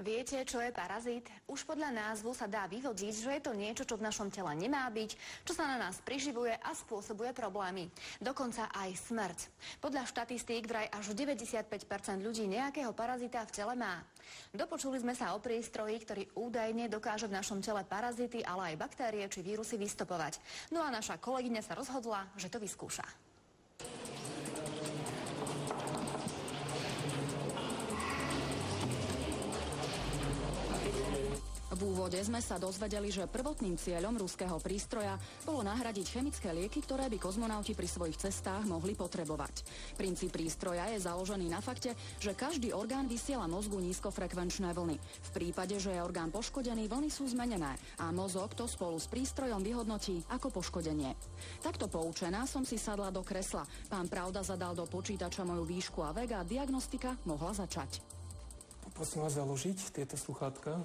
Viete, čo je parazit? Už podľa názvu sa dá vyvodiť, že je to niečo, čo v našom tele nemá byť, čo sa na nás priživuje a spôsobuje problémy. Dokonca aj smrť. Podľa štatistík vraj až 95% ľudí nejakého parazita v tele má. Dopočuli sme sa o prístroji, ktorý údajne dokáže v našom tele parazity, ale aj baktérie či vírusy vystopovať. No a naša kolegyňa sa rozhodla, že to vyskúša. V úvode sme sa dozvedeli, že prvotným cieľom ruského prístroja bolo nahradiť chemické lieky, ktoré by kozmonauti pri svojich cestách mohli potrebovať. Princíp prístroja je založený na fakte, že každý orgán vysiela mozgu nízkofrekvenčné vlny. V prípade, že je orgán poškodený, vlny sú zmenené a mozog to spolu s prístrojom vyhodnotí ako poškodenie. Takto poučená som si sadla do kresla. Pán Pravda zadal do počítača moju výšku a vek a diagnostika mohla začať. Prosím vás založiť tieto sluchátka.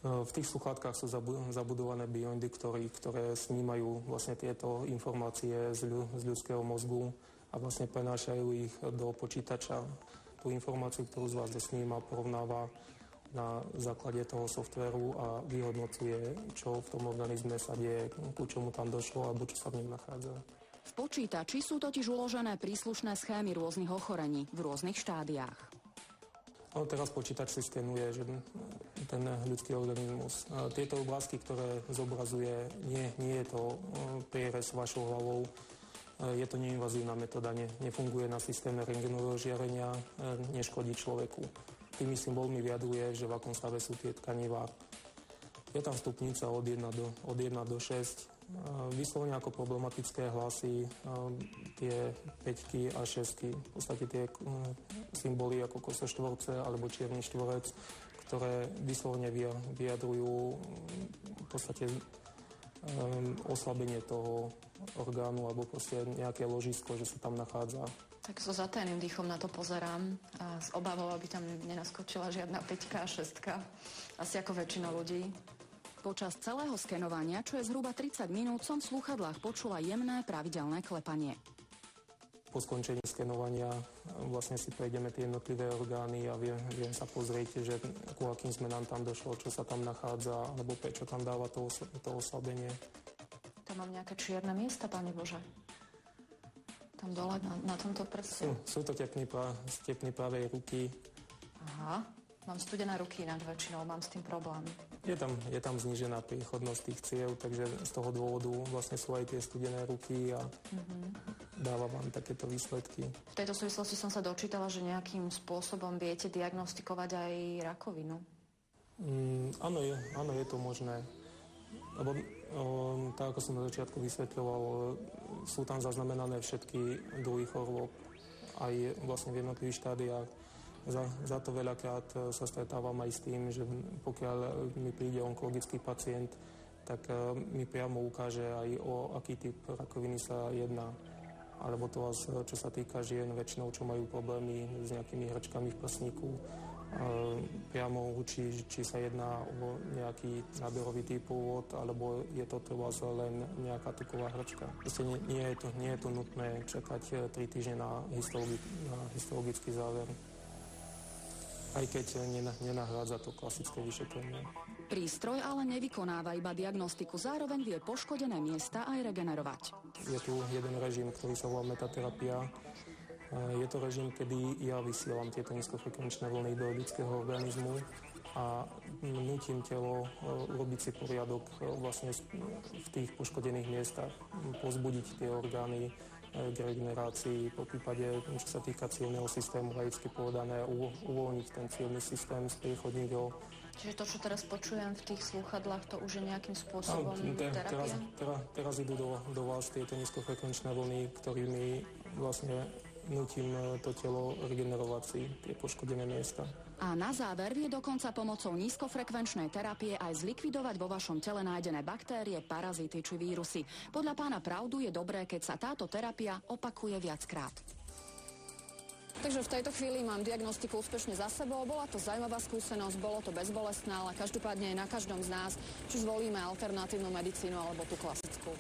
V tých sluchátkach sú zabudované biodiktory, ktoré snímajú vlastne tieto informácie z ľudského mozgu a vlastne prenášajú ich do počítača. Tú informáciu, ktorú z vás zasníma, porovnáva na základe toho softvéru a vyhodnocuje, čo v tom organizme sa deje, ku čomu tam došlo alebo čo sa v ňom nachádza. V počítači sú totiž uložené príslušné schémy rôznych ochorení v rôznych štádiách. No, teraz počítač si skenuje že ten ľudský organizmus. Tieto obrázky, ktoré zobrazuje, nie je to prierez vašou hlavou. Je to neinvazívna metóda, nefunguje na systéme rentgenového žiarenia, neškodí človeku. Tým symbólmi vyjadruje, že v akom stave sú tie tkanivá. Je tam stupnica od 1 do 6. Vyslovene ako problematické hlasy tie 5 a 6. V podstate tie symboly ako kosoštvorce alebo čierny štvorec, ktoré vyslovene vyjadrujú v podstate oslabenie toho orgánu alebo proste nejaké ložisko, že sa tam nachádza. Tak so zatajným dýchom na to pozerám a s obavou, aby tam nenaskočila žiadna 5 a 6. Asi ako väčšina ľudí. Počas celého skenovania, čo je zhruba 30 minút, som v slúchadlách počula jemné pravidelné klepanie. Po skončení skenovania vlastne si prejdeme tie jednotlivé orgány a viem sa pozrieť, že ku akým zmenám tam došlo, čo sa tam nachádza, alebo prečo tam dáva to oslabenie. Tam mám nejaké čierne miesta, Pane Bože. Tam dole na tomto prste. Sú to tepny pravej ruky. Aha. Mám studené ruky inak väčšinou, mám s tým problém. Je tam znížená priechodnosť tých ciev, takže z toho dôvodu vlastne sú aj tie studené ruky a dáva vám takéto výsledky. V tejto súvislosti som sa dočítala, že nejakým spôsobom viete diagnostikovať aj rakovinu. Áno, je to možné. Lebo tak, ako som na začiatku vysvetľoval, sú tam zaznamenané všetky druhy chorôb, aj vlastne v jednotlivých štádiách. Za to veľakrát sa stretávam aj s tým, že pokiaľ mi príde onkologický pacient, tak mi priamo ukáže aj o aký typ rakoviny sa jedná. Alebo to, čo sa týka žien, väčšinou, čo majú problémy s nejakými hrčkami v prsníku, priamo učí, či sa jedná o nejaký nádorový typ pôvod, alebo je to len nejaká tuková hrčka. Proste nie je to nutné čakať 3 týždne na histologický záver. Aj keď nenahrádza to klasické vyšetrenie. Prístroj ale nevykonáva iba diagnostiku, zároveň vie poškodené miesta aj regenerovať. Je tu jeden režim, ktorý sa volá metaterapia. Je to režim, kedy ja vysielam tieto nízkofrekvenčné vlny do ľudského organizmu a nútim telo urobiť si poriadok vlastne v tých poškodených miestach, pozbudiť tie orgány k regenerácii, po prípade, čo sa týka cievneho systému, laicky povedané, uvoľniť ten cievny systém, spriechodniť ho. Čiže to, čo teraz počujem v tých slúchadlách, to už je nejakým spôsobom terapia? Teraz idú do vás tieto nízkofrekvenčné vlny, ktorými vlastne nútim to telo regenerovať si tie poškodené miesta. A na záver vie dokonca pomocou nízkofrekvenčnej terapie aj zlikvidovať vo vašom tele nájdené baktérie, parazity či vírusy. Podľa pána Pravdu je dobré, keď sa táto terapia opakuje viackrát. Takže v tejto chvíli mám diagnostiku úspešne za sebou. Bola to zaujímavá skúsenosť, bolo to bezbolestné, ale každopádne je na každom z nás, či zvolíme alternatívnu medicínu alebo tú klasickú.